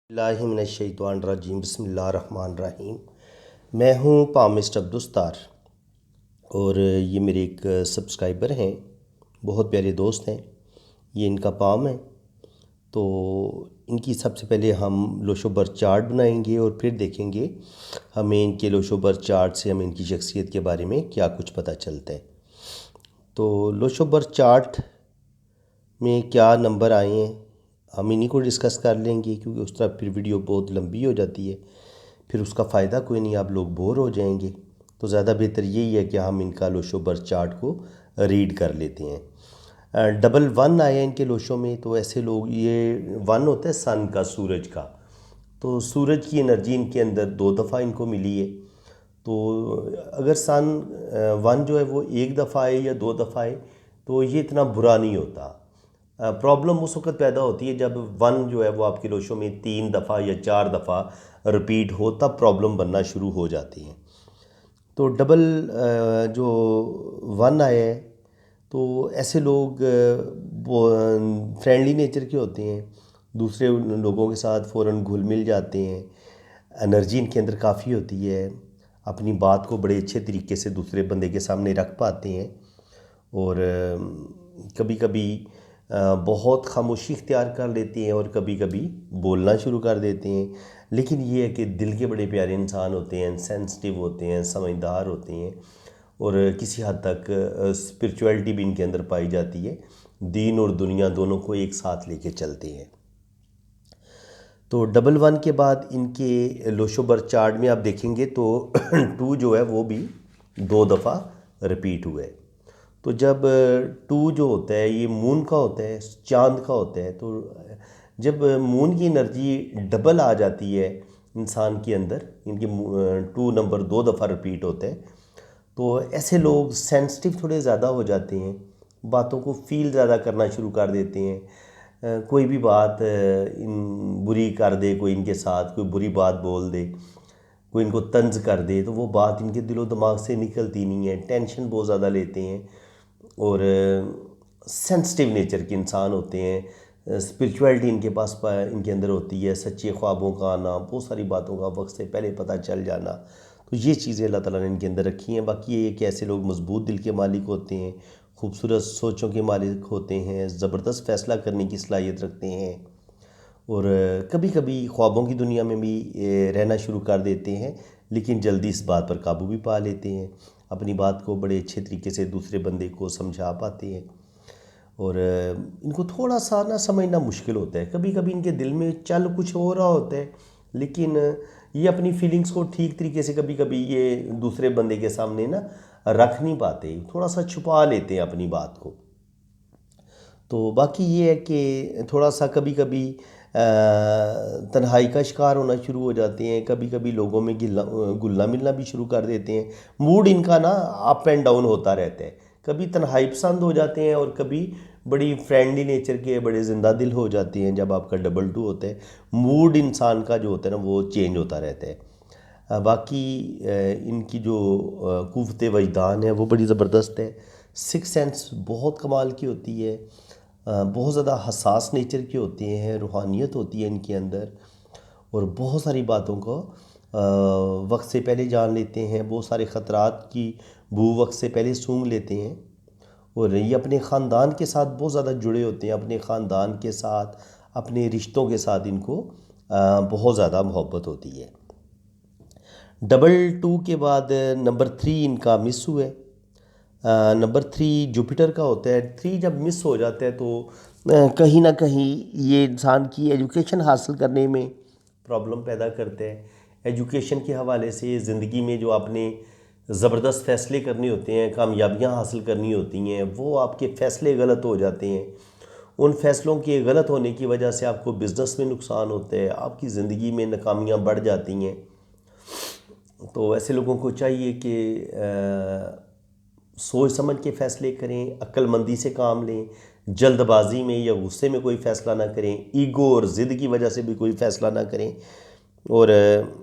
बिस्मिल्लाहिमिनश्शैतानिर्रजीम बिस्मिल्लाहिर्रहमानिर्रहीम। मैं हूँ पामिस्ट अब्दुस्तार और ये मेरे एक सब्सक्राइबर हैं, बहुत प्यारे दोस्त हैं। ये इनका पाम है। तो इनकी सबसे पहले हम लोशोबर चार्ट बनाएंगे और फिर देखेंगे हमें इनके लोशोबर चार्ट से हमें इनकी शख्सियत के बारे में क्या कुछ पता चलता है। तो लोशोबर चार्ट में क्या नंबर आए हैं हम इन्हीं को डिस्कस कर लेंगे, क्योंकि उस तरह फिर वीडियो बहुत लंबी हो जाती है, फिर उसका फ़ायदा कोई नहीं, आप लोग बोर हो जाएंगे। तो ज़्यादा बेहतर यही है कि हम इनका लोशो बर चार्ट को रीड कर लेते हैं। डबल वन आया इनके लोशो में, तो ऐसे लोग, ये वन होता है सन का, सूरज का, तो सूरज की एनर्जी इनके अंदर 2 दफ़ा इनको मिली है। तो अगर सन वन जो है वो 1 दफ़ा आए या 2 दफ़ा आए तो ये इतना बुरा नहीं होता। प्रॉब्लम उस वक्त पैदा होती है जब वन जो है वो आपके लोशो में 3 दफ़ा या 4 दफ़ा रिपीट हो, तब प्रॉब्लम बनना शुरू हो जाती है। तो डबल जो वन आया है, तो ऐसे लोग फ्रेंडली नेचर के होते हैं, दूसरे लोगों के साथ फ़ौरन घुल मिल जाते हैं, एनर्जी इनके अंदर काफ़ी होती है, अपनी बात को बड़े अच्छे तरीके से दूसरे बंदे के सामने रख पाते हैं। और कभी कभी बहुत खामोशी इख्तियार कर लेते हैं और कभी कभी बोलना शुरू कर देते हैं। लेकिन ये है कि दिल के बड़े प्यारे इंसान होते हैं, सेंसिटिव होते हैं, समझदार होते हैं और किसी हद तक स्पिरिचुअलिटी भी इनके अंदर पाई जाती है। दीन और दुनिया दोनों को एक साथ लेके चलते हैं। तो डबल वन के बाद इनके लोशोबर चार्ट में आप देखेंगे तो टू जो है वो भी 2 दफ़ा रिपीट हुआ है। तो जब टू जो होता है ये मून का होता है, चांद का होता है। तो जब मून की एनर्जी डबल आ जाती है इंसान के अंदर, इनकी टू नंबर 2 दफ़ा रिपीट होता है, तो ऐसे लोग सेंसिटिव थोड़े ज़्यादा हो जाते हैं, बातों को फील ज़्यादा करना शुरू कर देते हैं। कोई भी बात बुरी कर दे, कोई इनके साथ कोई बुरी बात बोल दे, कोई इनको तंज कर दे, तो वो बात इनके दिलो दिमाग से निकलती नहीं है, टेंशन बहुत ज़्यादा लेते हैं और सेंसिटिव नेचर के इंसान होते हैं। स्पिरिचुअलिटी इनके पास इनके अंदर होती है, सच्चे ख्वाबों का आना, बहुत सारी बातों का वक्त से पहले पता चल जाना। तो ये चीज़ें अल्लाह ताला ने इनके अंदर रखी हैं। बाकी ये कि ऐसे लोग मजबूत दिल के मालिक होते हैं, खूबसूरत सोचों के मालिक होते हैं, ज़बरदस्त फ़ैसला करने की सलाहियत रखते हैं और कभी कभी ख्वाबों की दुनिया में भी रहना शुरू कर देते हैं, लेकिन जल्दी इस बात पर काबू भी पा लेते हैं, अपनी बात को बड़े अच्छे तरीके से दूसरे बंदे को समझा पाते हैं। और इनको थोड़ा सा ना समझना मुश्किल होता है, कभी कभी इनके दिल में चल कुछ हो रहा होता है, लेकिन ये अपनी फीलिंग्स को ठीक तरीके से कभी कभी ये दूसरे बंदे के सामने ना रख नहीं पाते, थोड़ा सा छुपा लेते हैं अपनी बात को। तो बाकी ये है कि थोड़ा सा कभी कभी तन्हाई का शिकार होना शुरू हो जाते हैं, कभी कभी लोगों में घुलना मिलना भी शुरू कर देते हैं। मूड इनका ना अप एंड डाउन होता रहता है, कभी तन्हाई पसंद हो जाते हैं और कभी बड़ी फ्रेंडली नेचर के बड़े ज़िंदा दिल हो जाते हैं। जब आपका डबल टू होता है, मूड इंसान का जो होता है ना वो चेंज होता रहता है। बाकी इनकी जो क़ुव्वत वजदान है वो बड़ी ज़बरदस्त है। सिक्स सेंस बहुत कमाल की होती है, बहुत ज़्यादा हसास नेचर के होते हैं, रूहानियत होती है इनके अंदर और बहुत सारी बातों को वक्त से पहले जान लेते हैं, बहुत सारे ख़तरात की बू वक्त से पहले सूंघ लेते हैं और ये अपने ख़ानदान के साथ बहुत ज़्यादा जुड़े होते हैं। अपने ख़ानदान के साथ, अपने रिश्तों के साथ इनको बहुत ज़्यादा मोहब्बत होती है। डबल टू के बाद नंबर 3 इनका मिस हुआ है। नंबर 3 जुपिटर का होता है। 3 जब मिस हो जाता है तो कहीं ना कहीं ये इंसान की एजुकेशन हासिल करने में प्रॉब्लम पैदा करता है। एजुकेशन के हवाले से ज़िंदगी में जो आपने ज़बरदस्त फ़ैसले करने होते हैं, कामयाबियां हासिल करनी होती हैं, वो आपके फ़ैसले गलत हो जाते हैं। उन फ़ैसलों के गलत होने की वजह से आपको बिज़नेस में नुकसान होता है, आपकी ज़िंदगी में नाकामियाँ बढ़ जाती हैं। तो ऐसे लोगों को चाहिए कि सोच समझ के फ़ैसले करें, अक्लमंदी से काम लें, जल्दबाजी में या गुस्से में कोई फ़ैसला ना करें, ईगो और ज़िद की वजह से भी कोई फ़ैसला ना करें। और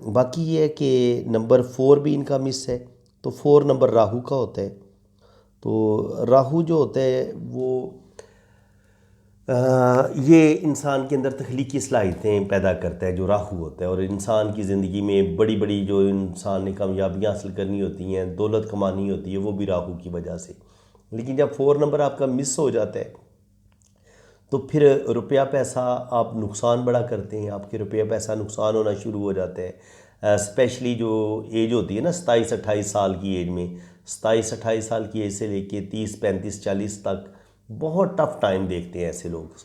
बाकी ये है कि नंबर 4 भी इनका मिस है। तो 4 नंबर राहु का होता है। तो राहु जो होता है वो ये इंसान के अंदर तख्लीकी सलाहियतें पैदा करता है जो राहु होता है, और इंसान की ज़िंदगी में बड़ी बड़ी जो इंसान ने कामयाबियाँ हासिल करनी होती हैं, दौलत कमानी होती है, वो भी राहु की वजह से। लेकिन जब 4 नंबर आपका मिस हो जाता है तो फिर रुपया पैसा आप नुकसान बड़ा करते हैं, आपके रुपया पैसा नुकसान होना शुरू हो जाता है। स्पेशली जो एज होती है ना 27-28 साल की एज में, 27-28 साल की एज से लेके 30-35-40 तक बहुत टफ टाइम देखते हैं ऐसे लोग।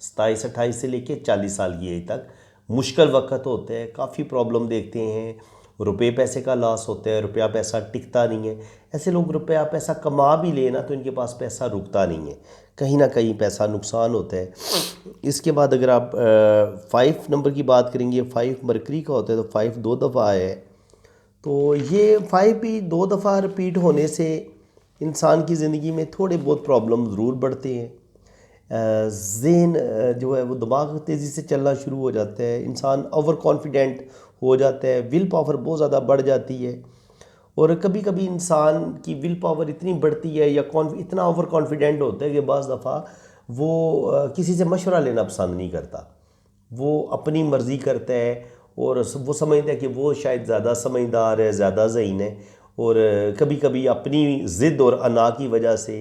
27-28 से लेके 40 साल की एज तक मुश्किल वक्त होते हैं, काफ़ी प्रॉब्लम देखते हैं, रुपये पैसे का लॉस होता है, रुपया पैसा टिकता नहीं है। ऐसे लोग रुपया पैसा कमा भी लेना तो इनके पास पैसा रुकता नहीं है, कहीं ना कहीं पैसा नुकसान होता है। इसके बाद अगर आप 5 नंबर की बात करेंगे, 5 मरकरी का होता है, तो 5 2 दफ़ा है, तो ये 5 भी 2 दफ़ा रिपीट होने से इंसान की ज़िंदगी में थोड़े बहुत प्रॉब्लम ज़रूर बढ़ते हैं। ज़हन जो है वो दिमाग तेज़ी से चलना शुरू हो जाता है, इंसान ओवर कॉन्फिडेंट हो जाता है, विल पावर बहुत ज़्यादा बढ़ जाती है। और कभी कभी इंसान की विल पावर इतनी बढ़ती है या इतना ओवर कॉन्फिडेंट होता है कि बाज़ दफ़ा वो किसी से मशवरा लेना पसंद नहीं करता, वो अपनी मर्ज़ी करता है, और वो समझता है कि वो शायद ज़्यादा समझदार है, ज़्यादा ज़हीन है। और कभी कभी अपनी ज़िद और अना की वजह से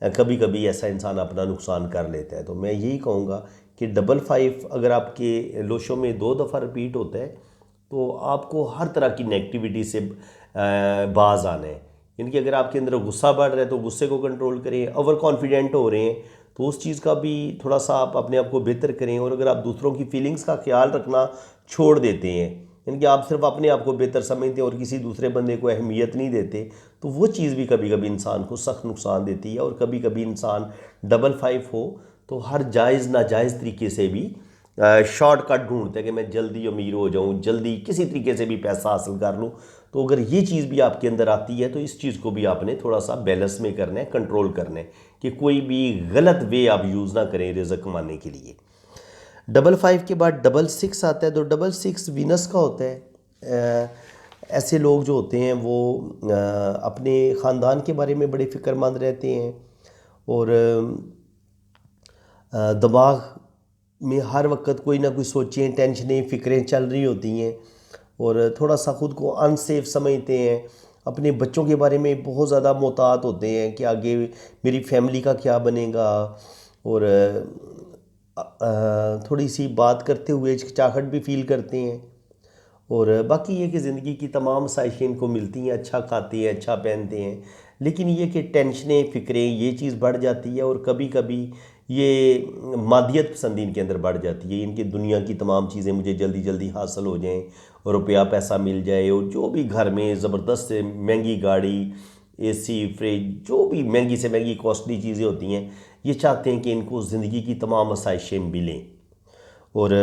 कभी कभी ऐसा इंसान अपना नुकसान कर लेता है। तो मैं यही कहूँगा कि 5-5 अगर आपके लोशों में 2 दफ़ा रिपीट होता है तो आपको हर तरह की नेगेटिविटी से बाज आना है। यानी कि अगर आपके अंदर गुस्सा बढ़ रहा है तो गुस्से को कंट्रोल करें, ओवर कॉन्फिडेंट हो रहे हैं तो उस चीज़ का भी थोड़ा सा आप अपने आप को बेहतर करें। और अगर आप दूसरों की फीलिंग्स का ख्याल रखना छोड़ देते हैं, यानी कि आप सिर्फ अपने आप को बेहतर समझते हैं और किसी दूसरे बंदे को अहमियत नहीं देते, तो वो चीज़ भी कभी कभी इंसान को सख्त नुकसान देती है। और कभी कभी इंसान 5-5 हो तो हर जायज़ नाजायज़ तरीके से भी शॉर्टकट ढूंढते हैं कि मैं जल्दी अमीर हो जाऊं, जल्दी किसी तरीके से भी पैसा हासिल कर लूं। तो अगर ये चीज़ भी आपके अंदर आती है तो इस चीज़ को भी आपने थोड़ा सा बैलेंस में करना है, कंट्रोल करना है कि कोई भी गलत वे आप यूज़ ना करें रिज़्क कमाने के लिए। 5-5 के बाद 6-6 आता है, तो 6-6 वीनस का होता है। ऐसे लोग जो होते हैं वो अपने ख़ानदान के बारे में बड़े फ़िक्रमंद रहते हैं, और दिमाग में हर वक्त कोई ना कोई सोचें, टेंशनें, फ़िक्रें चल रही होती हैं, और थोड़ा सा ख़ुद को अनसेफ समझते हैं। अपने बच्चों के बारे में बहुत ज़्यादा मोहतात होते हैं कि आगे मेरी फैमिली का क्या बनेगा, और थोड़ी सी बात करते हुए हिचकिचाहट भी फील करते हैं। और बाकी ये कि ज़िंदगी की तमाम ख्वाहिशें इनको मिलती हैं, अच्छा खाते हैं, अच्छा पहनते हैं, लेकिन ये कि टेंशनें, फ़िक्रें, ये चीज़ बढ़ जाती है। और कभी कभी ये मादियत पसंद इनके अंदर बढ़ जाती है, इनकी दुनिया की तमाम चीज़ें मुझे जल्दी जल्दी हासिल हो जाएं, और रुपया पैसा मिल जाए, और जो भी घर में ज़बरदस्त से महंगी गाड़ी, एसी, फ्रिज, जो भी महंगी से महंगी कॉस्टली चीज़ें होती हैं, ये चाहते हैं कि इनको ज़िंदगी की तमाम आसाइशें मिलें। और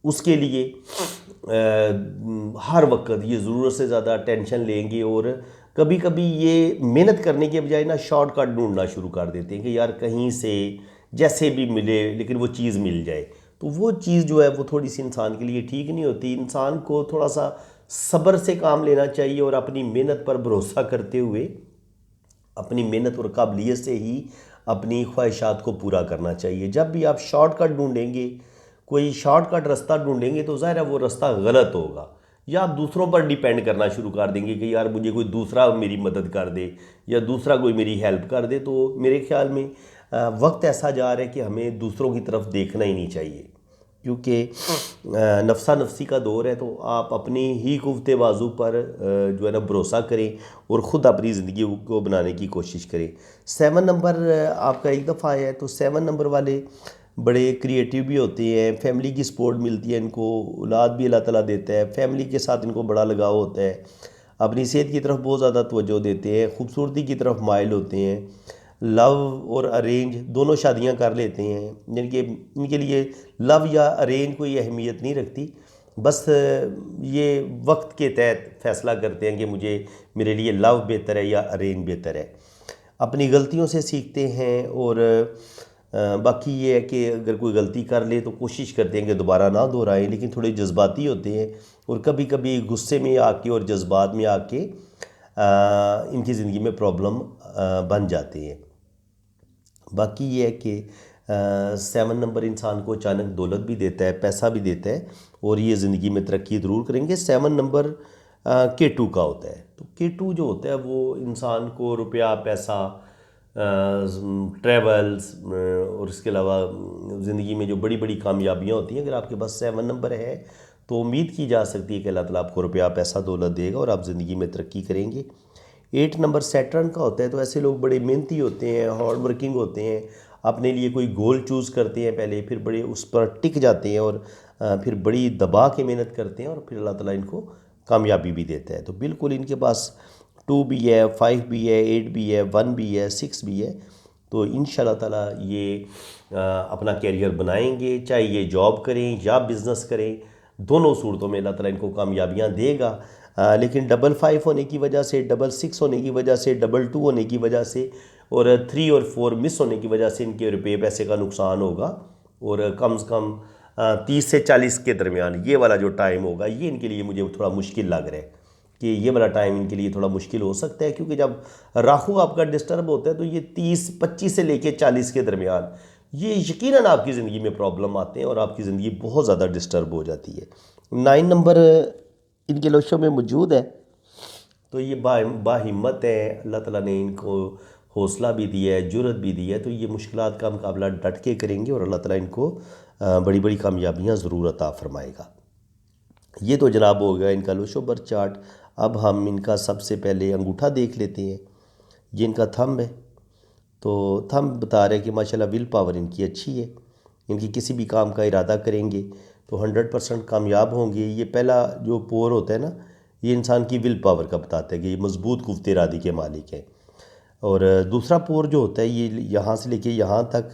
उसके लिए हर वक्त ये ज़रूरत से ज़्यादा टेंशन लेंगे, और कभी कभी ये मेहनत करने के बजाय ना शॉर्टकट ढूंढना शुरू कर देते हैं कि यार कहीं से जैसे भी मिले लेकिन वो चीज़ मिल जाए। तो वो चीज़ जो है वो थोड़ी सी इंसान के लिए ठीक नहीं होती। इंसान को थोड़ा सा सब्र से काम लेना चाहिए, और अपनी मेहनत पर भरोसा करते हुए अपनी मेहनत और काबिलियत से ही अपनी ख्वाहिशात को पूरा करना चाहिए। जब भी आप शॉर्टकट ढूंढेंगे, कोई शॉर्टकट रास्ता ढूंढेंगे, तो ज़ाहिर है वो रास्ता गलत होगा, या आप दूसरों पर डिपेंड करना शुरू कर देंगे कि यार मुझे कोई दूसरा मेरी मदद कर दे या दूसरा कोई मेरी हेल्प कर दे। तो मेरे ख्याल में वक्त ऐसा जा रहा है कि हमें दूसरों की तरफ देखना ही नहीं चाहिए, क्योंकि नफसा नफसी का दौर है। तो आप अपनी ही कुव्वते बाजू पर जो है ना भरोसा करें, और ख़ुद अपनी ज़िंदगी को बनाने की कोशिश करें। 7 नंबर आपका एक दफ़ा आया है, तो 7 नंबर वाले बड़े क्रिएटिव भी होते हैं, फैमिली की सपोर्ट मिलती है इनको, औलाद भी अल्लाह ताला देता है, फैमिली के साथ इनको बड़ा लगाव होता है, अपनी सेहत की तरफ बहुत ज़्यादा तवज्जो देते हैं, खूबसूरती की तरफ माइल होते हैं, लव और अरेंज दोनों शादियां कर लेते हैं। यानी कि इनके लिए लव या अरेंज कोई अहमियत नहीं रखती, बस ये वक्त के तहत फ़ैसला करते हैं कि मुझे मेरे लिए लव बेहतर है या अरेंज बेहतर है। अपनी गलतियों से सीखते हैं, और बाकी ये है कि अगर कोई गलती कर ले तो कोशिश करते हैं कि दोबारा ना दोहराएं, लेकिन थोड़े जज्बाती होते हैं, और कभी कभी गुस्से में आके और जज्बात में आके इनकी ज़िंदगी में प्रॉब्लम बन जाती है। बाकी ये है कि 7 नंबर इंसान को अचानक दौलत भी देता है, पैसा भी देता है, और ये ज़िंदगी में तरक्की ज़रूर करेंगे। 7 नंबर K2 का होता है। तो K2 जो होता है वो इंसान को रुपया, पैसा, ट्रैवल्स और इसके अलावा ज़िंदगी में जो बड़ी बड़ी कामयाबियाँ होती हैं, अगर आपके पास 7 नंबर है तो उम्मीद की जा सकती है कि अल्लाह ताला आपको रुपया, पैसा, दौलत देगा और आप ज़िंदगी में तरक्की करेंगे। 8 नंबर सैटर्न का होता है। तो ऐसे लोग बड़े मेहनती होते हैं, हार्ड वर्किंग होते हैं, अपने लिए कोई गोल चूज़ करते हैं पहले, फिर बड़े उस पर टिक जाते हैं और फिर बड़ी दबा के मेहनत करते हैं और फिर अल्लाह ताला इनको कामयाबी भी देता है। तो बिल्कुल इनके पास 2 भी है, 5 भी है, 8 भी है, 1 भी है, 6 भी है। तो इंशाल्लाह ताला ये अपना कैरियर बनाएंगे, चाहे ये जॉब करें या बिज़नेस करें, दोनों सूरतों में अल्लाह ताला इनको कामयाबियाँ देगा। लेकिन 5 होने की वजह से, 6 होने की वजह से, 2 होने की वजह से और 3 और 4 मिस होने की वजह से इनके रुपये पैसे का नुकसान होगा। और कम से कम 30 से 40 के दरमियान ये वाला जो टाइम होगा, ये इनके लिए मुझे थोड़ा मुश्किल लग रहा है कि ये वाला टाइम इनके लिए थोड़ा मुश्किल हो सकता है। क्योंकि जब राहु आपका डिस्टर्ब होता है तो ये 25 से लेके 40 के दरमियान ये यकीनन आपकी ज़िंदगी में प्रॉब्लम आते हैं और आपकी ज़िंदगी बहुत ज़्यादा डिस्टर्ब हो जाती है। 9 नंबर इनके लोशों में मौजूद है। तो ये बाहिम्मत है, अल्लाह ताला ने इनको हौसला भी दिया है, जुर्रत भी दी है। तो ये मुश्किलात का मुकाबला डट के करेंगे और अल्लाह ताला इनको बड़ी बड़ी कामयाबियाँ ज़रूर अता फरमाएगा। ये तो जनाब हो गया इनका लोशो बर्थ चार्ट। अब हम इनका सबसे पहले अंगूठा देख लेते हैं। ये इनका थंब है। तो थंब बता रहे हैं कि माशाल्लाह विल पावर इनकी अच्छी है। इनकी किसी भी काम का इरादा करेंगे तो 100% कामयाब होंगे। ये पहला जो पोर होता है ना, ये इंसान की विल पावर का बताता है कि ये मजबूत कुफ्ते इरादी के मालिक हैं। और दूसरा पोर जो होता है ये यहाँ से लेके यहाँ तक,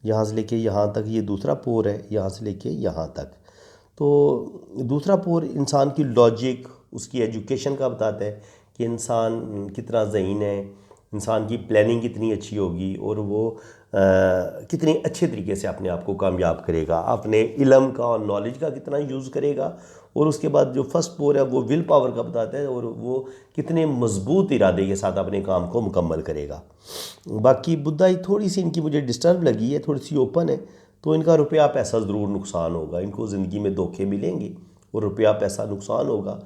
यहाँ से लेके यहाँ तक, ये दूसरा पोर है, यहाँ से लेके यहाँ तक। तो दूसरा पोर इंसान की लॉजिक, उसकी एजुकेशन का बताता है कि इंसान कितना ज़हीन है, इंसान की प्लानिंग कितनी अच्छी होगी और वो कितने अच्छे तरीके से अपने आप को कामयाब करेगा, अपने इल्म का और नॉलेज का कितना यूज़ करेगा। और उसके बाद जो फर्स्ट पोर है वो विल पावर का बताता है और वो कितने मजबूत इरादे के साथ अपने काम को मुकम्मल करेगा। बाकी बुधाई थोड़ी सी इनकी मुझे डिस्टर्ब लगी है, थोड़ी सी ओपन है। तो इनका रुपया पैसा ज़रूर नुकसान होगा, इनको ज़िंदगी में धोखे मिलेंगे और रुपया पैसा नुकसान होगा।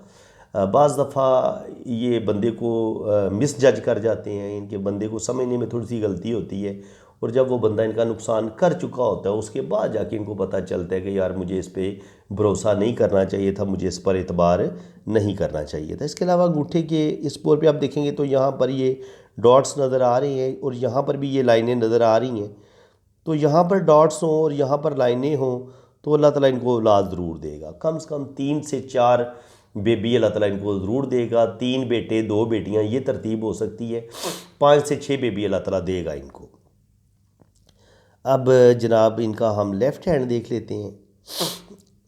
बाज़ दफ़ा ये बंदे को मिस जज कर जाते हैं, इनके बंदे को समझने में थोड़ी सी गलती होती है और जब वो बंदा इनका नुकसान कर चुका होता है उसके बाद जाके इनको पता चलता है कि यार मुझे इस पर भरोसा नहीं करना चाहिए था, मुझे इस पर एतबार नहीं करना चाहिए था। इसके अलावा अंगूठे के इस पोर पे आप देखेंगे तो यहाँ पर ये डॉट्स नज़र आ रहे हैं और यहाँ पर भी ये लाइनें नज़र आ रही हैं। तो यहाँ पर डॉट्स हों और यहाँ पर लाइनें हों तो अल्लाह ताला इनको औलाद ज़रूर देगा। कम से कम 3 से 4 बेबी अल्लाह ताला इनको ज़रूर देगा। 3 बेटे 2 बेटियाँ ये तरतीब हो सकती है। 5 से 6 बेबी अल्लाह ताला देगा इनको। अब जनाब इनका हम लेफ़्ट हैंड देख लेते हैं।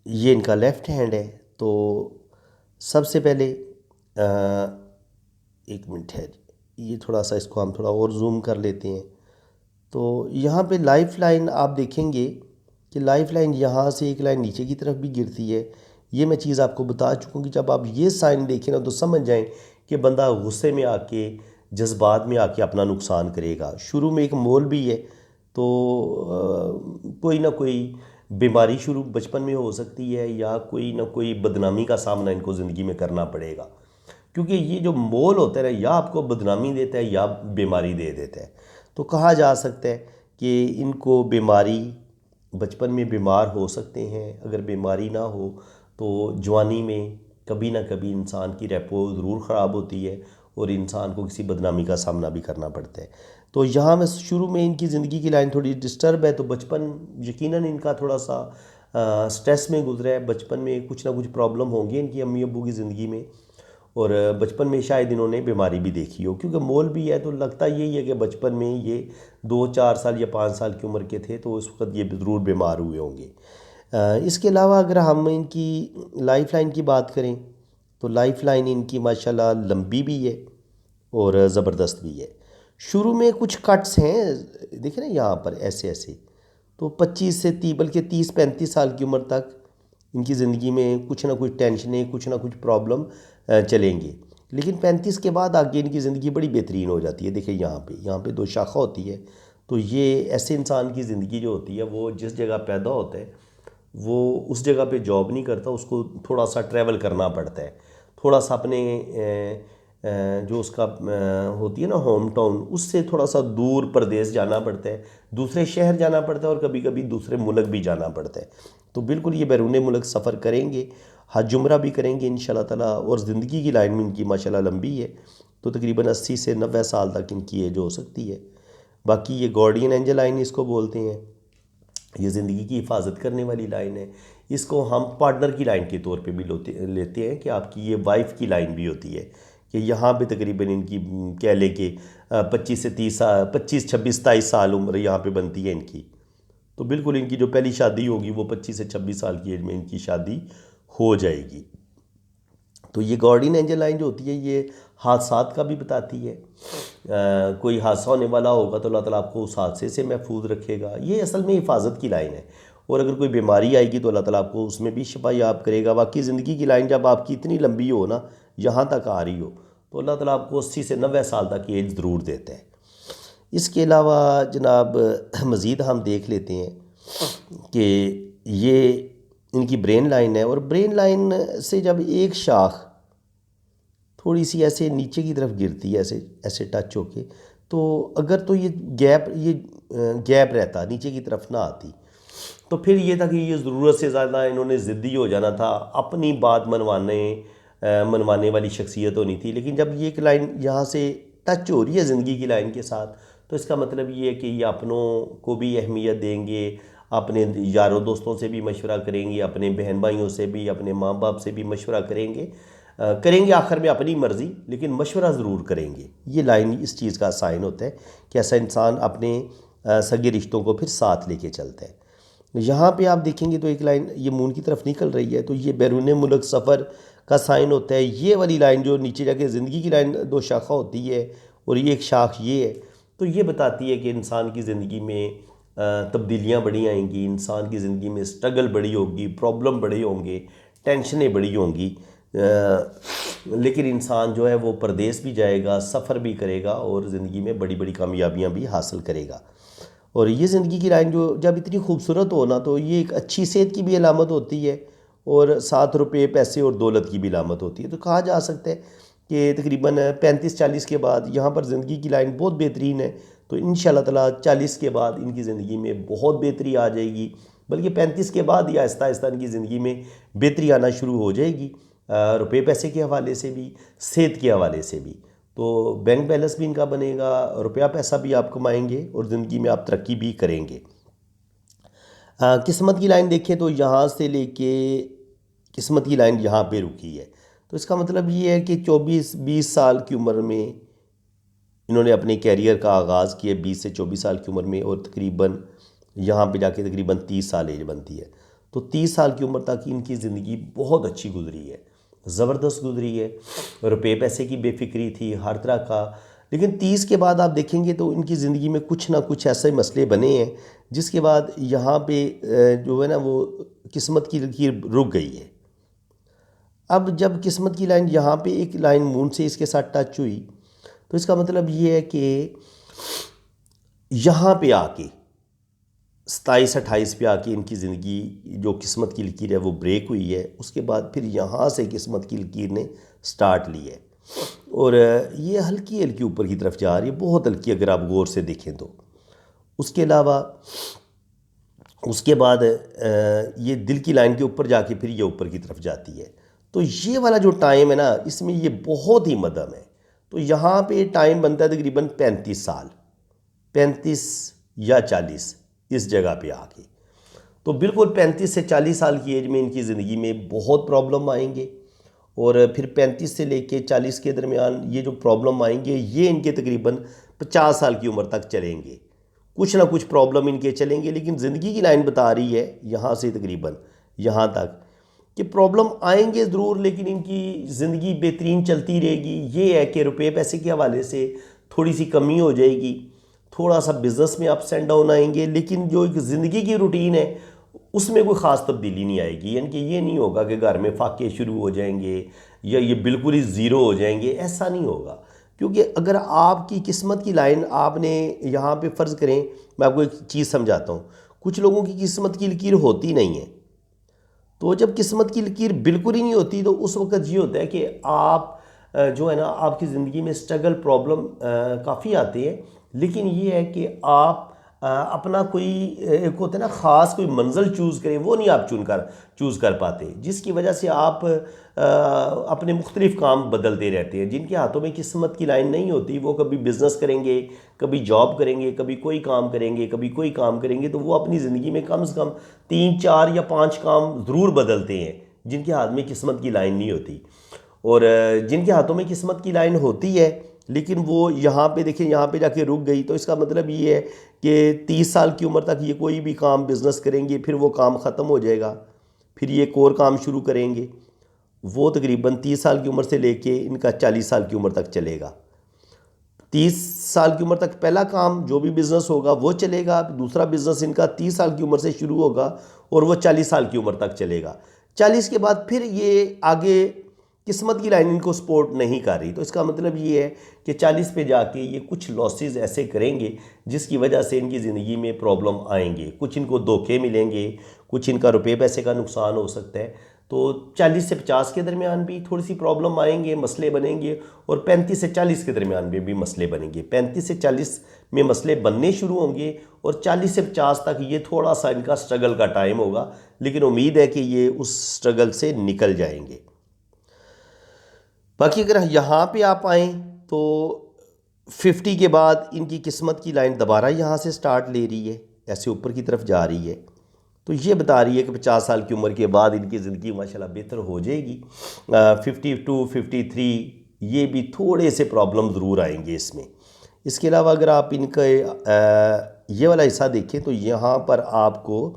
ये इनका लेफ़्ट हैंड है। तो सबसे पहले एक मिनट है, ये थोड़ा सा इसको हम थोड़ा और जूम कर लेते हैं। तो यहाँ पे लाइफ लाइन आप देखेंगे कि लाइफ लाइन यहाँ से एक लाइन नीचे की तरफ भी गिरती है। ये मैं चीज़ आपको बता चुका हूँ कि जब आप ये साइन देखें ना तो समझ जाएं कि बंदा गुस्से में आके, जज्बात में आके अपना नुकसान करेगा। शुरू में एक मोल भी है तो कोई ना कोई बीमारी शुरू बचपन में हो सकती है या कोई ना कोई बदनामी का सामना इनको ज़िंदगी में करना पड़ेगा। क्योंकि ये जो मोल होता है ना, या आपको बदनामी देता है या बीमारी दे देता है। तो कहा जा सकता है कि इनको बीमारी, बचपन में बीमार हो सकते हैं। अगर बीमारी ना हो तो जवानी में कभी ना कभी इंसान की रेपो ज़रूर ख़राब होती है और इंसान को किसी बदनामी का सामना भी करना पड़ता है। तो यहाँ में शुरू में इनकी ज़िंदगी की लाइन थोड़ी डिस्टर्ब है। तो बचपन यकीनन इनका थोड़ा सा स्ट्रेस में गुजरा है। बचपन में कुछ ना कुछ प्रॉब्लम होंगी इनकी अम्मी अब्बू की ज़िंदगी में और बचपन में शायद इन्होंने बीमारी भी देखी हो। क्योंकि मोल भी है तो लगता यही है कि बचपन में ये 2-4 साल या 5 साल की उम्र के थे तो उस वक्त ये ज़रूर बीमार हुए होंगे। इसके अलावा अगर हम इनकी लाइफ लाइन की बात करें तो लाइफ लाइन इनकी माशाल्लाह लंबी भी है और ज़बरदस्त भी है। शुरू में कुछ कट्स हैं, देखें ना यहाँ पर ऐसे ऐसे। तो 25 से 30 बल्कि 30-35 साल की उम्र तक इनकी ज़िंदगी में कुछ ना कुछ टेंशनें, कुछ ना कुछ प्रॉब्लम चलेंगी। लेकिन 35 के बाद आगे इनकी ज़िंदगी बड़ी बेहतरीन हो जाती है। देखिए यहाँ पे 2 शाखा होती है। तो ये ऐसे इंसान की ज़िंदगी जो होती है, वो जिस जगह पैदा होता है वो उस जगह पे जॉब नहीं करता, उसको थोड़ा सा ट्रैवल करना पड़ता है, थोड़ा सा अपने जो उसका होती है ना होम टाउन, उससे थोड़ा सा दूर प्रदेश जाना पड़ता है, दूसरे शहर जाना पड़ता है और कभी कभी दूसरे मुल्क भी जाना पड़ता है। तो बिल्कुल ये बैरून मुल्क सफ़र करेंगे, हज उम्रा भी करेंगे इंशाल्लाह ताला, और ज़िंदगी की लाइन में इनकी माशाल्लाह लंबी है, तो तकरीबन 80 से 90 साल तक इनकी एज हो सकती है। बाकी ये गार्डियन एंजल लाइन इसको बोलते हैं, ये ज़िंदगी की हिफाजत करने वाली लाइन है। इसको हम पार्टनर की लाइन के तौर पे भी लेते हैं कि आपकी ये वाइफ की लाइन भी होती है, कि यहाँ पे तकरीबन इनकी कह लें कि 25 से 30 साल, 25 26 27 साल उम्र यहाँ पे बनती है इनकी। तो बिल्कुल इनकी जो पहली शादी होगी वो 25 से 26 साल की एज में इनकी शादी हो जाएगी। तो ये गार्डियन एंजल लाइन जो होती है ये हादसात का भी बताती है। कोई हादसा होने वाला होगा तो अल्लाह ताला आपको उस हादसे से महफूज रखेगा। ये असल में हिफाजत की लाइन है। और अगर कोई बीमारी आएगी तो अल्लाह ताला आपको उसमें भी शिफा याब करेगा। बाकी ज़िंदगी की लाइन जब आपकी इतनी लंबी हो ना, यहाँ तक आ रही हो, तो अल्लाह ताला आपको 80 से 90 साल तक की एज ज़रूर देता है। इसके अलावा जनाब मज़ीद हम देख लेते हैं कि ये इनकी ब्रेन लाइन है, और ब्रेन लाइन से जब एक शाख थोड़ी सी ऐसे नीचे की तरफ गिरती है, ऐसे ऐसे टच होके, तो अगर तो ये गैप रहता, नीचे की तरफ ना आती, तो फिर ये था कि ये ज़रूरत से ज़्यादा इन्होंने ज़िद्दी हो जाना था, अपनी बात मनवाने वाली शख्सियत होनी थी। लेकिन जब ये एक लाइन यहाँ से टच हो रही है ज़िंदगी की लाइन के साथ, तो इसका मतलब ये है कि ये अपनों को भी अहमियत देंगे, अपने यारों दोस्तों से भी मशवरा करेंगे, अपने बहन भाइयों से भी, अपने माँ बाप से भी मशवरा करेंगे आखिर में अपनी मर्ज़ी, लेकिन मशवरा ज़रूर करेंगे। ये लाइन इस चीज़ का साइन होता है कि ऐसा इंसान अपने सगे रिश्तों को फिर साथ लेके चलता है। यहाँ पे आप देखेंगे तो एक लाइन ये मून की तरफ निकल रही है, तो ये बैरून मुल्क सफ़र का साइन होता है। ये वाली लाइन जो नीचे जाके ज़िंदगी की लाइन 2 शाखा होती है और ये एक शाख ये है, तो ये बताती है कि इंसान की ज़िंदगी में तब्दीलियाँ बड़ी आएंगी, इंसान की ज़िंदगी में स्ट्रगल बड़ी होगी, प्रॉब्लम बड़े होंगे, टेंशनें बड़ी होंगी, लेकिन इंसान जो है वो परदेस भी जाएगा, सफ़र भी करेगा और ज़िंदगी में बड़ी बड़ी कामयाबियाँ भी हासिल करेगा। और ये ज़िंदगी की लाइन जो जब इतनी खूबसूरत हो ना, तो ये एक अच्छी सेहत की भी अलामत होती है और 7 रुपये पैसे और दौलत की भी अलामत होती है। तो कहा जा सकता है कि तकरीबन 35-40 के बाद यहाँ पर ज़िंदगी की लाइन बहुत बेहतरीन है। तो इंशाल्लाह ताला 40 के बाद इनकी ज़िंदगी में बहुत बेहतरी आ जाएगी, बल्कि 35 के बाद ही आहिस्ता आहिस्ता इनकी ज़िंदगी में बेहतरी आना शुरू हो जाएगी, रुपये पैसे के हवाले से भी, सेहत के हवाले से भी। तो बैंक बैलेंस भी इनका बनेगा, रुपया पैसा भी आप कमाएंगे और ज़िंदगी में आप तरक्की भी करेंगे। किस्मत की लाइन देखें तो यहाँ से लेके किस्मत की लाइन यहाँ पे रुकी है। तो इसका मतलब ये है कि 24-20 साल की उम्र में इन्होंने अपने कैरियर का आगाज़ किया, 20 से 24 साल की उम्र में, और तकरीबन यहाँ पे जाके तकरीबन 30 साल एज बनती है। तो 30 साल की उम्र तक इनकी ज़िंदगी बहुत अच्छी गुजरी है, ज़बरदस्त गुजरी है, रुपये पैसे की बेफिक्री थी हर तरह का। लेकिन 30 के बाद आप देखेंगे तो इनकी ज़िंदगी में कुछ ना कुछ ऐसे मसले बने हैं जिसके बाद यहाँ पे जो है ना वो किस्मत की लकीर रुक गई है। अब जब किस्मत की लाइन यहाँ पे एक लाइन मून से इसके साथ टच हुई, तो इसका मतलब ये है कि यहाँ पे आके 27-28 पे आके इनकी ज़िंदगी जो किस्मत की लकीर है वो ब्रेक हुई है। उसके बाद फिर यहाँ से किस्मत की लकीर ने स्टार्ट ली है और ये हल्की हल्की ऊपर की तरफ जा रही है, बहुत हल्की अगर आप गौर से देखें तो। उसके अलावा उसके बाद ये दिल की लाइन के ऊपर जाके फिर ये ऊपर की तरफ जाती है। तो ये वाला जो टाइम है ना, इसमें ये बहुत ही मध्यम है। तो यहाँ पे टाइम बनता है तकरीबन 35 साल, 35 या 40 इस जगह पे आके। तो बिल्कुल 35 से 40 साल की एज में इनकी ज़िंदगी में बहुत प्रॉब्लम आएंगे और फिर 35 से लेके 40 के दरमियान ये जो प्रॉब्लम आएंगे ये इनके तकरीबन 50 साल की उम्र तक चलेंगे। कुछ ना कुछ प्रॉब्लम इनके चलेंगे, लेकिन ज़िंदगी की लाइन बता रही है यहाँ से तकरीबन यहाँ तक कि प्रॉब्लम आएंगे ज़रूर, लेकिन इनकी ज़िंदगी बेहतरीन चलती रहेगी। ये है कि रुपये पैसे के हवाले से थोड़ी सी कमी हो जाएगी, थोड़ा सा बिज़नेस में अप्स एंड डाउन आएंगे, लेकिन जो एक ज़िंदगी की रूटीन है उसमें कोई ख़ास तब्दीली नहीं आएगी। यानी कि ये नहीं होगा कि घर में फाके शुरू हो जाएंगे या ये बिल्कुल ही ज़ीरो हो जाएंगे, ऐसा नहीं होगा। क्योंकि अगर आपकी किस्मत की लाइन आपने यहाँ पे फ़र्ज़ करें, मैं आपको एक चीज़ समझाता हूँ। कुछ लोगों की किस्मत की लकीर होती नहीं है, तो जब किस्मत की लकीर बिल्कुल ही नहीं होती तो उस वक़्त ये होता है कि आप जो है ना, आपकी ज़िंदगी में स्ट्रगल प्रॉब्लम काफ़ी आती है। लेकिन ये है कि आप अपना कोई एक होता है ना ख़ास कोई मंज़िल चूज़ करें, वो नहीं आप चूज़ कर पाते, जिसकी वजह से आप अपने मुख्तलिफ़ काम बदलते रहते हैं। जिनके हाथों में किस्मत की लाइन नहीं होती, वो कभी बिज़नेस करेंगे, कभी जॉब करेंगे, कभी कोई काम करेंगे, कभी कोई काम करेंगे, तो वो अपनी ज़िंदगी में कम से कम 3 4 या 5 काम ज़रूर बदलते हैं जिनके हाथ में किस्मत की लाइन नहीं होती। और जिनके हाथों में किस्मत की लाइन होती है लेकिन वो यहाँ पे देखें, यहाँ पे जाके रुक गई, तो इसका मतलब ये है कि 30 साल की उम्र तक ये कोई भी काम बिज़नेस करेंगे, फिर वो काम ख़त्म हो जाएगा, फिर ये एक और काम शुरू करेंगे। वो तकरीबन 30 साल की उम्र से लेके इनका 40 साल की उम्र तक चलेगा। 30 साल की उम्र तक पहला काम जो भी बिज़नेस होगा वो चलेगा, दूसरा बिज़नेस इनका 30 साल की उम्र से शुरू होगा और वो 40 साल की उम्र तक चलेगा। 40 के बाद फिर ये आगे किस्मत की लाइन इनको सपोर्ट नहीं कर रही, तो इसका मतलब ये है कि 40 पे जाके ये कुछ लॉसेस ऐसे करेंगे जिसकी वजह से इनकी ज़िंदगी में प्रॉब्लम आएंगे, कुछ इनको धोखे मिलेंगे, कुछ इनका रुपये पैसे का नुकसान हो सकता है। तो 40 से 50 के दरमियान भी थोड़ी सी प्रॉब्लम आएंगे, मसले बनेंगे, और 35 से 40 के दरमियान में भी मसले बनेंगे। 35 से 40 में मसले बनने शुरू होंगे और 40 से 50 तक ये थोड़ा सा इनका स्ट्रगल का टाइम होगा, लेकिन उम्मीद है कि ये उस स्ट्रगल से निकल जाएंगे। बाकी अगर यहाँ पे आप आएँ तो 50 के बाद इनकी किस्मत की लाइन दोबारा यहाँ से स्टार्ट ले रही है, ऐसे ऊपर की तरफ जा रही है। तो ये बता रही है कि 50 साल की उम्र के बाद इनकी ज़िंदगी माशाल्लाह बेहतर हो जाएगी। 52 53 ये भी थोड़े से प्रॉब्लम ज़रूर आएंगे इसमें। इसके अलावा अगर आप इनका ये वाला हिस्सा देखें तो यहाँ पर आपको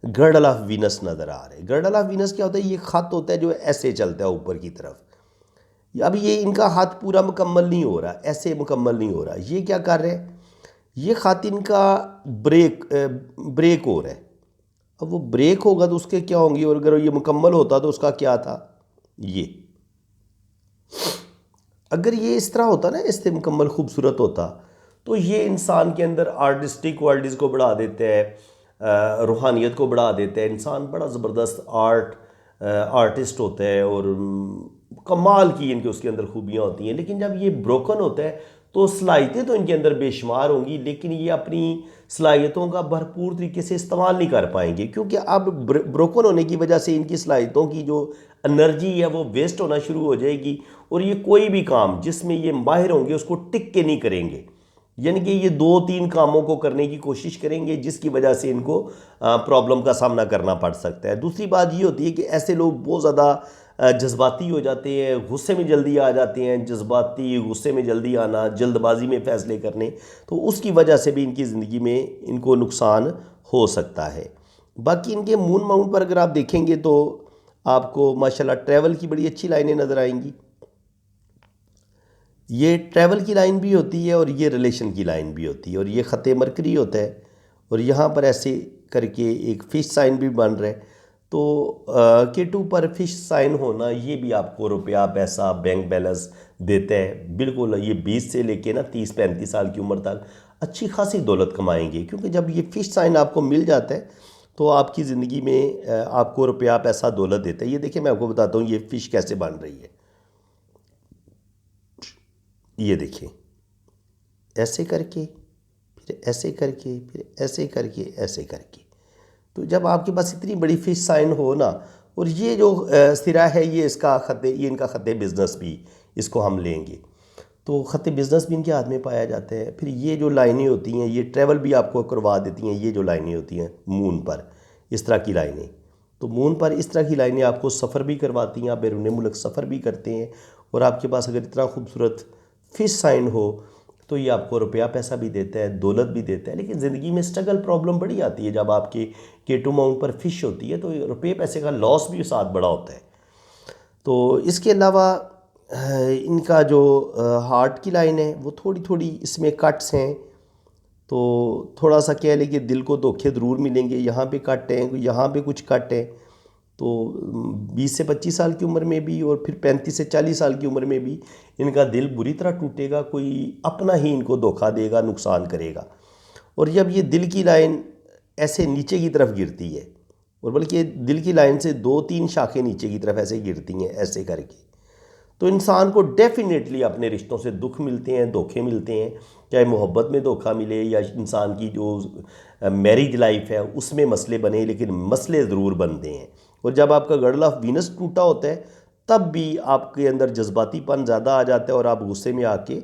गर्डल ऑफ वीनस नज़र आ रहे हैं। गर्डल ऑफ वीनस क्या होता है? ये ख़त होता है जो ऐसे चलता है ऊपर की तरफ। अब ये इनका हाथ पूरा मुकम्मल नहीं हो रहा, ऐसे मुकम्मल नहीं हो रहा। ये क्या कर रहे हैं? ये ख़त इनका ब्रेक हो रहा है। अब वो ब्रेक होगा तो उसके क्या होंगे, और अगर ये मुकम्मल होता तो उसका क्या था? ये अगर ये इस तरह होता ना, इससे मुकम्मल खूबसूरत होता, तो ये इंसान के अंदर आर्टिस्टिक क्वालिटीज़ को बढ़ा देता है, रूहानियत को बढ़ा देता है। इंसान बड़ा ज़बरदस्त आर्टिस्ट होता है और कमाल की इनके उसके अंदर खूबियाँ होती हैं। लेकिन जब ये ब्रोकन होता है तो सलाहियतें तो इनके अंदर बेशुमार होंगी, लेकिन ये अपनी सलाहियतों का भरपूर तरीके से इस्तेमाल नहीं कर पाएंगे, क्योंकि अब ब्रोकन होने की वजह से इनकी सलाहियतों की जो एनर्जी है वो वेस्ट होना शुरू हो जाएगी, और ये कोई भी काम जिसमें ये माहिर होंगे उसको टिक के नहीं करेंगे। यानी कि ये 2 3 कामों को करने की कोशिश करेंगे, जिसकी वजह से इनको प्रॉब्लम का सामना करना पड़ सकता है। दूसरी बात ये होती है कि ऐसे लोग बहुत ज़्यादा जज्बाती हो जाते हैं, गुस्से में जल्दी आ जाते हैं। जज्बाती गुस्से में जल्दी आना, जल्दबाजी में फ़ैसले करने, तो उसकी वजह से भी इनकी ज़िंदगी में इनको नुकसान हो सकता है। बाकी इनके मून माउंट पर अगर आप देखेंगे तो आपको माशाल्लाह ट्रैवल की बड़ी अच्छी लाइनें नज़र आएंगी। ये ट्रैवल की लाइन भी होती है और ये रिलेशन की लाइन भी होती है, और ये ख़त मरकरी होता है, और यहाँ पर ऐसे करके एक फ़िश साइन भी बन रहा है। तो K2 पर फिश साइन होना ये भी आपको रुपया पैसा बैंक बैलेंस देता है। बिल्कुल ये 20 से लेके ना 30 35 साल की उम्र तक अच्छी खासी दौलत कमाएंगे, क्योंकि जब ये फ़िश साइन आपको मिल जाता है तो आपकी ज़िंदगी में आपको रुपया पैसा दौलत देता है। ये देखिए मैं आपको बताता हूँ ये फ़िश कैसे बन रही है। ये देखिए, ऐसे करके फिर ऐसे करके फिर ऐसे करके ऐसे करके, तो जब आपके पास इतनी बड़ी फ़िश साइन हो ना, और ये जो सिरा है ये इसका ख़त, ये इनका ख़त बिज़नेस भी इसको हम लेंगे, तो ख़त बिज़नेस भी इनके हाथ में पाया जाता है। फिर ये जो लाइनें होती हैं ये ट्रैवल भी आपको करवा देती हैं। ये जो लाइनें होती हैं मून पर, इस तरह की लाइनें, तो मून पर इस तरह की लाइनें आपको सफ़र भी करवाती हैं, आप बैरून मुल्क सफ़र भी करते हैं, और आपके पास अगर इतना खूबसूरत फ़िश साइन हो तो ये आपको रुपया पैसा भी देता है, दौलत भी देता है। लेकिन ज़िंदगी में स्ट्रगल प्रॉब्लम बड़ी आती है जब आपके K2 माउंट पर फ़िश होती है, तो रुपये पैसे का लॉस भी साथ बड़ा होता है। तो इसके अलावा इनका जो हार्ट की लाइन है वो थोड़ी थोड़ी इसमें कट्स हैं, तो थोड़ा सा कह लें कि दिल को धोखे ज़रूर मिलेंगे। यहाँ पे कट हैं, यहाँ पे कुछ कट है, तो 20 से 25 साल की उम्र में भी और फिर 35 से 40 साल की उम्र में भी इनका दिल बुरी तरह टूटेगा, कोई अपना ही इनको धोखा देगा, नुकसान करेगा। और जब ये दिल की लाइन ऐसे नीचे की तरफ गिरती है, और बल्कि दिल की लाइन से 2-3 शाखें नीचे की तरफ ऐसे गिरती हैं ऐसे करके, तो इंसान को डेफिनेटली अपने रिश्तों से दुख मिलते हैं, धोखे मिलते हैं। चाहे मोहब्बत में धोखा मिले या इंसान की जो मैरिज लाइफ है उसमें मसले बने, लेकिन मसले ज़रूर बनते हैं। और जब आपका गॉड ऑफ वीनस टूटा होता है तब भी आपके अंदर जज्बातीपन ज़्यादा आ जाता है और आप गुस्से में आके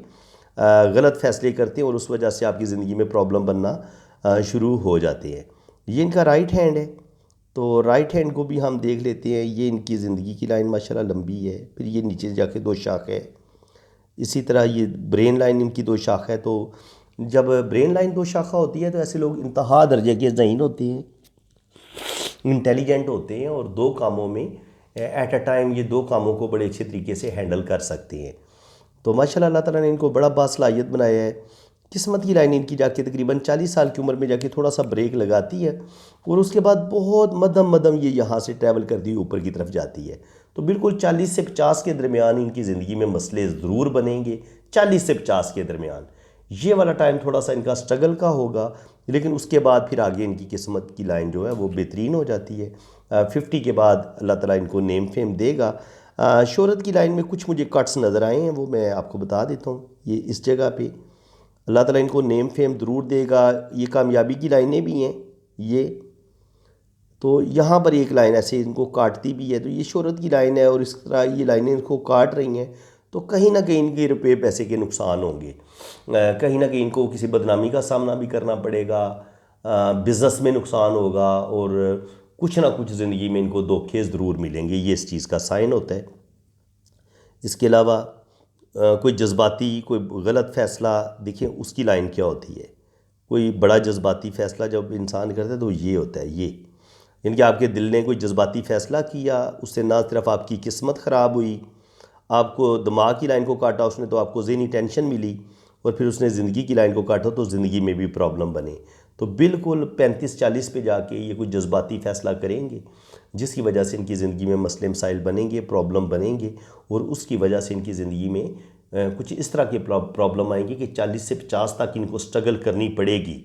गलत फ़ैसले करते हैं और उस वजह से आपकी ज़िंदगी में प्रॉब्लम बनना शुरू हो जाते हैं। ये इनका राइट हैंड है, तो राइट हैंड को भी हम देख लेते हैं। ये इनकी ज़िंदगी की लाइन माशाल्लाह लंबी है, फिर ये नीचे जाके 2 शाख है। इसी तरह ये ब्रेन लाइन इनकी 2 शाख है। तो जब ब्रेन लाइन 2 शाखा होती है तो ऐसे लोग इंतहा दर्जे के ज़हीन होते हैं, इंटेलिजेंट होते हैं और 2 कामों में एट अ टाइम ये 2 कामों को बड़े अच्छे तरीके से हैंडल कर सकते हैं। तो माशाल्लाह अल्लाह ताला ने इनको बड़ा बासलाहियत बनाया है। किस्मत की लाइन इनकी जाके तकरीबन 40 साल की उम्र में जाके थोड़ा सा ब्रेक लगाती है और उसके बाद बहुत मदम मदम ये यहाँ से ट्रैवल करती हुई ऊपर की तरफ जाती है। तो बिल्कुल 40 से 50 के दरमियान इनकी ज़िंदगी में मसले ज़रूर बनेंगे। 40 से 50 के दरमियान ये वाला टाइम थोड़ा सा इनका स्ट्रगल का होगा, लेकिन उसके बाद फिर आगे इनकी किस्मत की लाइन जो है वो बेहतरीन हो जाती है। 50 के बाद अल्लाह ताला इनको नेम फेम देगा। शोहरत की लाइन में कुछ मुझे कट्स नज़र आए हैं, वो मैं आपको बता देता हूँ। ये इस जगह पे अल्लाह ताला इनको नेम फेम ज़रूर देगा। ये कामयाबी की लाइनें भी हैं ये, तो यहाँ पर एक लाइन ऐसे इनको काटती भी है, तो ये शोहरत की लाइन है और इस तरह ये लाइनें इनको काट रही हैं। तो कहीं ना कहीं इनके रुपये पैसे के नुकसान होंगे, कहीं ना कहीं इनको किसी बदनामी का सामना भी करना पड़ेगा, बिज़नेस में नुकसान होगा और कुछ ना कुछ ज़िंदगी में इनको धोखे ज़रूर मिलेंगे। ये इस चीज़ का साइन होता है। इसके अलावा कोई जज्बाती कोई गलत फ़ैसला, देखिए उसकी लाइन क्या होती है। कोई बड़ा जज्बाती फ़ैसला जब इंसान करता है तो ये होता है, ये यानी कि आपके दिल ने कोई जज्बाती फ़ैसला किया, उससे ना सिर्फ आपकी किस्मत ख़राब हुई, आपको दिमाग की लाइन को काटा उसने तो आपको ज़हनी टेंशन मिली, और फिर उसने ज़िंदगी की लाइन को काटा तो ज़िंदगी में भी प्रॉब्लम बने। तो बिल्कुल 35-40 पे जाके ये कोई जज्बाती फ़ैसला करेंगे जिसकी वजह से इनकी ज़िंदगी में मसले मसाइल बनेंगे, प्रॉब्लम बनेंगे, और उसकी वजह से इनकी ज़िंदगी में कुछ इस तरह की प्रॉब्लम आएंगी कि 40 से 50 तक इनको स्ट्रगल करनी पड़ेगी,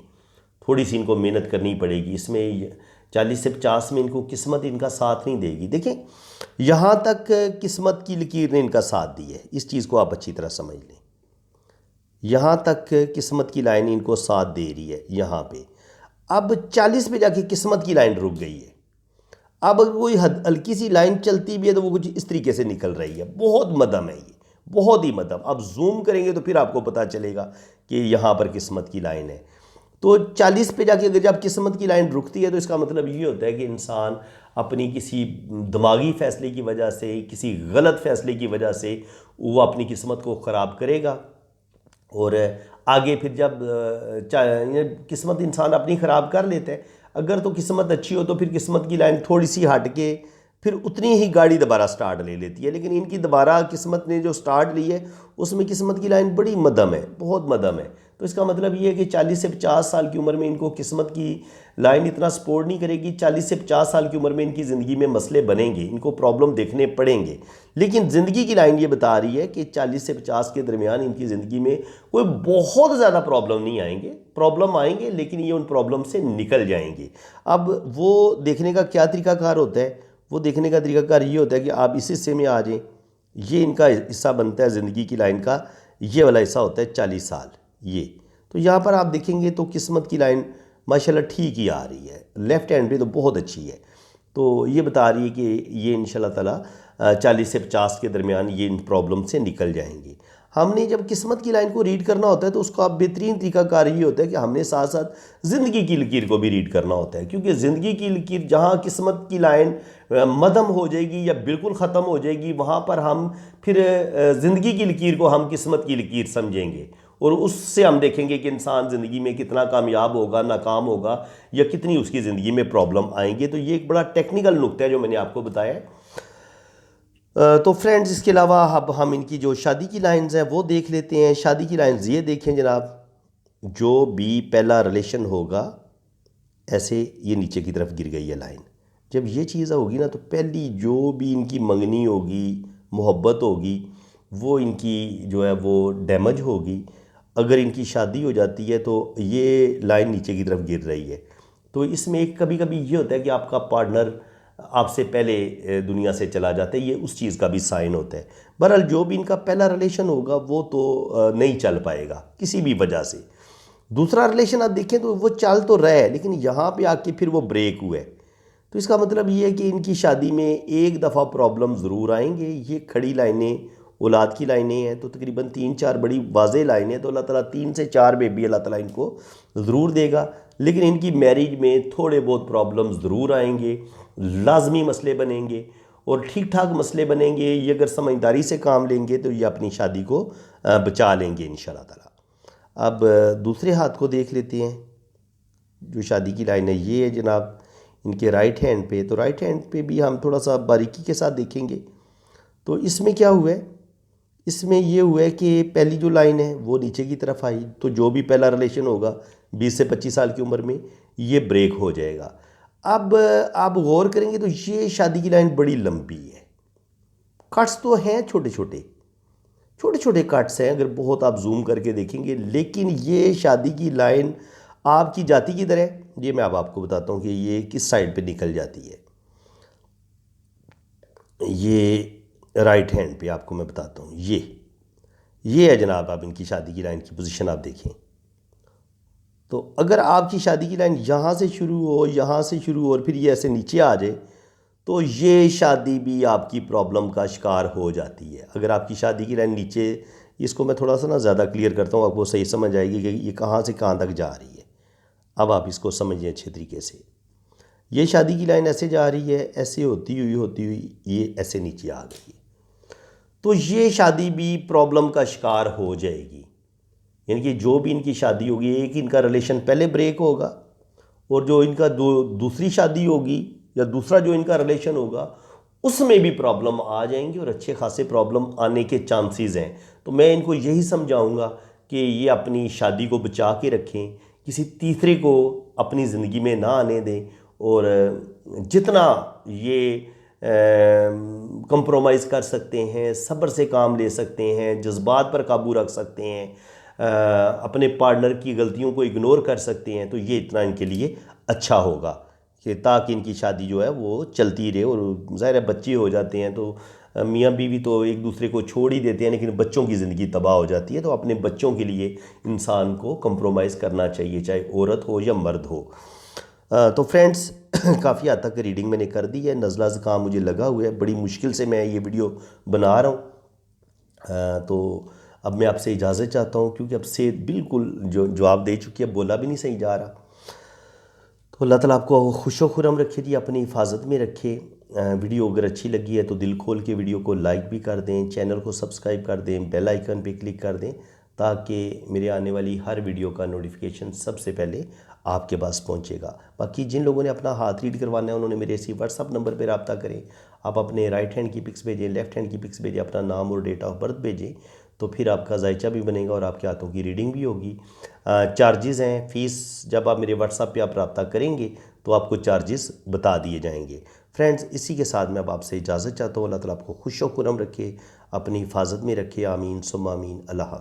थोड़ी सी इनको मेहनत करनी पड़ेगी। इसमें 40 से 50 में इनको किस्मत इनका साथ नहीं देगी। देखें यहाँ तक किस्मत की लकीर ने इनका साथ दिया है, इस चीज़ को आप अच्छी तरह समझ लें। यहाँ तक किस्मत की लाइन इनको साथ दे रही है यहाँ पे। अब 40 पे जाके किस्मत की लाइन रुक गई है। अब अगर कोई हल्की सी लाइन चलती भी है तो वो कुछ इस तरीके से निकल रही है, बहुत मदम है ये, बहुत ही मदम। अब जूम करेंगे तो फिर आपको पता चलेगा कि यहाँ पर किस्मत की लाइन है। तो 40 पे जाके अगर जब किस्मत की लाइन रुकती है तो इसका मतलब ये होता है कि इंसान अपनी किसी दिमागी फ़ैसले की वजह से, किसी गलत फ़ैसले की वजह से वो अपनी किस्मत को ख़राब करेगा। और आगे फिर जब किस्मत इंसान अपनी ख़राब कर लेता है, अगर तो किस्मत अच्छी हो तो फिर किस्मत की लाइन थोड़ी सी हट के फिर उतनी ही गाड़ी दोबारा स्टार्ट ले लेती है। लेकिन इनकी दोबारा किस्मत ने जो स्टार्ट ली है उसमें किस्मत की लाइन बड़ी मदम है, बहुत मदम है। तो इसका मतलब ये है कि 40 से 50 साल की उम्र में इनको किस्मत की लाइन इतना सपोर्ट नहीं करेगी। 40 से 50 साल की उम्र में इनकी ज़िंदगी में मसले बनेंगे, इनको प्रॉब्लम देखने पड़ेंगे, लेकिन ज़िंदगी की लाइन ये बता रही है कि 40 से 50 के दरमियान इनकी ज़िंदगी में कोई बहुत ज़्यादा प्रॉब्लम नहीं आएंगे। प्रॉब्लम आएंगे लेकिन ये उन प्रॉब्लम से निकल जाएंगे। अब वो देखने का क्या तरीकाकार होता है, वो देखने का तरीकाकार ये होता है कि आप इस हिस्से में आ जाएं। ये इनका हिस्सा बनता है ज़िंदगी की लाइन का, ये वाला हिस्सा होता है 40 साल ये। तो यहाँ पर आप देखेंगे तो किस्मत की लाइन माशाल्लाह ठीक ही आ रही है, लेफ़्ट हैंड पे तो बहुत अच्छी है। तो ये बता रही है कि ये इंशाल्लाह ताला 40 से 50 के दरमियान ये इन प्रॉब्लम से निकल जाएंगे। हमने जब किस्मत की लाइन को रीड करना होता है तो उसका बेहतरीन तरीकाकार ये होता है कि हमने साथ साथ ज़िंदगी की लकीर को भी रीड करना होता है, क्योंकि ज़िंदगी की लकीर जहाँ किस्मत की लाइन मदम हो जाएगी या बिल्कुल ख़त्म हो जाएगी, वहाँ पर हम फिर ज़िंदगी की लकीर को हम किस्मत की लकीर समझेंगे और उससे हम देखेंगे कि इंसान ज़िंदगी में कितना कामयाब होगा, नाकाम होगा, या कितनी उसकी ज़िंदगी में प्रॉब्लम आएंगे। तो ये एक बड़ा टेक्निकल नुक्ता है जो मैंने आपको बताया है। तो फ्रेंड्स, इसके अलावा अब हम इनकी जो शादी की लाइंस हैं वो देख लेते हैं। शादी की लाइंस ये देखें जनाब, जो भी पहला रिलेशन होगा ऐसे ये नीचे की तरफ गिर गई है लाइन। जब ये चीज़ होगी ना तो पहली जो भी इनकी मंगनी होगी, मोहब्बत होगी, वो इनकी जो है वो डैमेज होगी। अगर इनकी शादी हो जाती है तो ये लाइन नीचे की तरफ गिर रही है। तो इसमें एक कभी कभी ये होता है कि आपका पार्टनर आपसे पहले दुनिया से चला जाता है, ये उस चीज़ का भी साइन होता है। बहरहाल जो भी इनका पहला रिलेशन होगा वो तो नहीं चल पाएगा किसी भी वजह से। दूसरा रिलेशन आप देखें तो वो चल तो रहा है, लेकिन यहाँ पे आके फिर वो ब्रेक हुआ है। तो इसका मतलब ये है कि इनकी शादी में एक दफ़ा प्रॉब्लम ज़रूर आएंगे। ये खड़ी लाइनें औलाद की लाइनें हैं, तो तकरीबन 3-4 बड़ी वाज़ेह लाइनें हैं। तो अल्लाह ताला 3 से 4 बेबी अल्लाह ताला इनको ज़रूर देगा, लेकिन इनकी मैरिज में थोड़े बहुत प्रॉब्लम्स ज़रूर आएंगे, लाजमी मसले बनेंगे और ठीक ठाक मसले बनेंगे। ये अगर समझदारी से काम लेंगे तो ये अपनी शादी को बचा लेंगे इंशाअल्लाह ताला। अब दूसरे हाथ को देख लेते हैं। जो शादी की लाइन है ये है जनाब इनके राइट हैंड पे। तो राइट हैंड पे भी हम थोड़ा सा बारीकी के साथ देखेंगे। तो इसमें क्या हुआ है, इसमें ये हुआ है कि पहली जो लाइन है वो नीचे की तरफ आई, तो जो भी पहला रिलेशन होगा 20 से 25 साल की उम्र में ये ब्रेक हो जाएगा। अब आप गौर करेंगे तो ये शादी की लाइन बड़ी लंबी है। कट्स तो हैं छोटे छोटे, छोटे छोटे कट्स हैं अगर बहुत आप जूम करके देखेंगे, लेकिन ये शादी की लाइन आपकी जाती किधर है ये मैं अब आपको बताता हूँ कि ये किस साइड पे निकल जाती है। ये राइट हैंड पे आपको मैं बताता हूँ, ये है जनाब। आप इनकी शादी की लाइन की पोजीशन आप देखें तो अगर आपकी शादी की लाइन यहाँ से शुरू हो, यहाँ से शुरू हो और फिर ये ऐसे नीचे आ जाए तो ये शादी भी आपकी प्रॉब्लम का शिकार हो जाती है। अगर आपकी शादी की लाइन नीचे, इसको मैं थोड़ा सा ना ज़्यादा क्लियर करता हूँ, आपको सही समझ आएगी कि ये कहाँ से कहाँ तक जा रही है। अब आप इसको समझिए अच्छे तरीके से। ये शादी की लाइन ऐसे जा रही है, ऐसे होती हुई ये ऐसे नीचे आ गई, तो ये शादी भी प्रॉब्लम का शिकार हो जाएगी। यानी कि जो भी इनकी शादी होगी, एक इनका रिलेशन पहले ब्रेक होगा और जो इनका दूसरी शादी होगी या दूसरा जो इनका रिलेशन होगा उसमें भी प्रॉब्लम आ जाएंगी और अच्छे खासे प्रॉब्लम आने के चांसेस हैं। तो मैं इनको यही समझाऊंगा कि ये अपनी शादी को बचा के रखें, किसी तीसरे को अपनी ज़िंदगी में ना आने दें और जितना ये कंप्रोमाइज़ कर सकते हैं, सब्र से काम ले सकते हैं, जज्बात पर काबू रख सकते हैं, अपने पार्टनर की गलतियों को इग्नोर कर सकते हैं, तो ये इतना इनके लिए अच्छा होगा कि ताकि इनकी शादी जो है वो चलती रहे। और ज़ाहिर है बच्चे हो जाते हैं तो मियाँ बीवी तो एक दूसरे को छोड़ ही देते हैं, लेकिन बच्चों की ज़िंदगी तबाह हो जाती है। तो अपने बच्चों के लिए इंसान को कंप्रोमाइज़ करना चाहिए, चाहे औरत हो या मर्द हो। तो फ्रेंड्स काफ़ी हद तक रीडिंग मैंने कर दी है। नज़ला ज़ुकाम मुझे लगा हुआ है, बड़ी मुश्किल से मैं ये वीडियो बना रहा हूँ। तो अब मैं आपसे इजाज़त चाहता हूँ क्योंकि अब से बिल्कुल जो जवाब दे चुकी है, बोला भी नहीं सही जा रहा। तो अल्लाह ताला आपको खुशो खुरम रखे जी, अपनी हिफाजत में रखे। वीडियो अगर अच्छी लगी है तो दिल खोल के वीडियो को लाइक भी कर दें, चैनल को सब्सक्राइब कर दें, बेल आइकन पे क्लिक कर दें ताकि मेरे आने वाली हर वीडियो का नोटिफिकेशन सबसे पहले आपके पास पहुंचेगा। बाकी जिन लोगों ने अपना हाथ रीड करवाना है उन्होंने मेरे इसी व्हाट्सअप नंबर पर रब्ता करें। आप अपने राइट हैंड की पिक्स भेजें, लेफ़्ट हैंड की पिक्स भेजें, अपना नाम और डेट ऑफ बर्थ भेजें, तो फिर आपका जायचा भी बनेगा और आपके हाथों की रीडिंग भी होगी। चार्जेस हैं, फ़ीस जब आप मेरे व्हाट्सअप पे आप रब्ता करेंगे तो आपको चार्जेस बता दिए जाएंगे। फ्रेंड्स, इसी के साथ मैं अब आपसे इजाज़त चाहता हूँ। अल्लाह ताला आपको खुश व खुरम रखे, अपनी हिफाजत में रखे। आमीन सुम्मा आमीन। अल्लाह।